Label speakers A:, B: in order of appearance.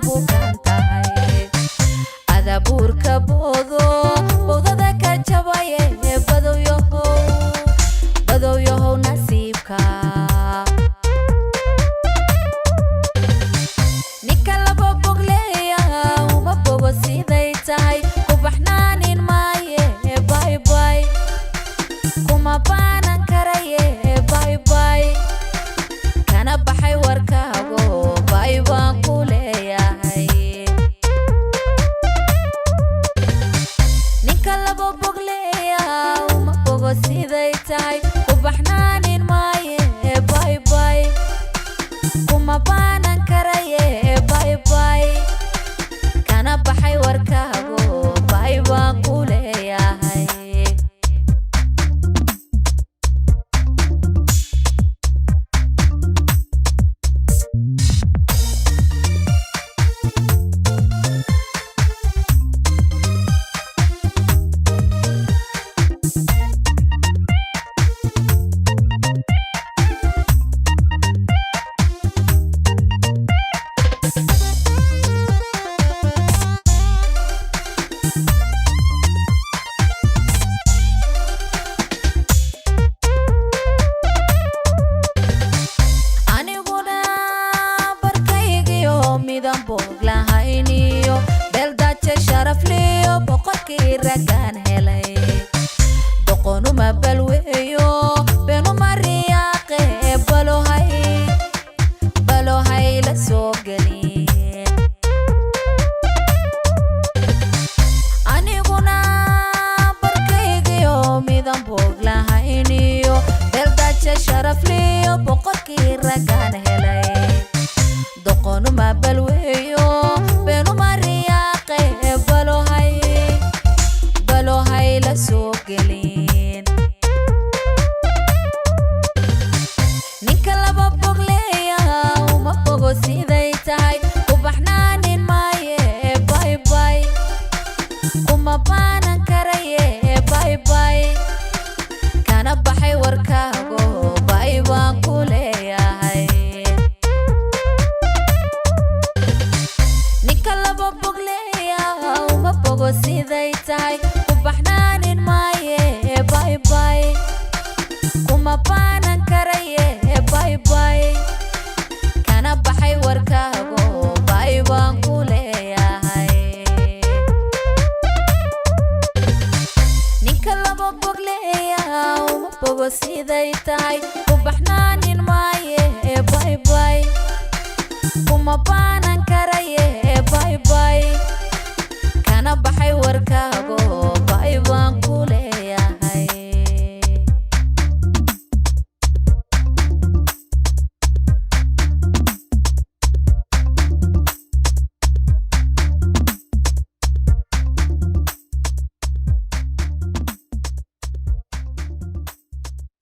A: bukantahay adaburka bodada ka jabaye badow yoho nasiibka ninka laba bogleeya uma bogo siday tahay kubaxnaanin maaye bye bye kuma baanan karaye bye bye kana baxay warkaago bye baan ku leeyahay ninka laba bogleeya uma bogo siday tahay kubaxnaanin maaye bye bye kuma baanan karaye bye bye kana baxay warkaago bye baan ku leeyahay midan boglahayniyo beldache sharafliyo boqorkii ragaan helay doqonuma balweeyo benuma riyaaqe balohay la soo gelin aniguna barkaygiyo midan boglahayniyo beldache sharafliyo boqorkii ragaan helay doqonuma balweeyo benuma riyaaqe balohay la soo gelin ninka laba bogleeya uma bogo siday tahay kubaxnaanin maaye bye bye kuma baanan karaye bye bye kana baxay warkaago bye baan ku leeyahay laba bogleeya uma bogo siday tahay kubaxnaanin maaye bye bye kuma baanan karaye bye bye kana baxay warkaago bye baan ku leeyahay ninka laba bogleeya uma bogo siday tahay kubaxnaanin maaye bye bye kuma baanan karaye bye bye kana baxay warkaago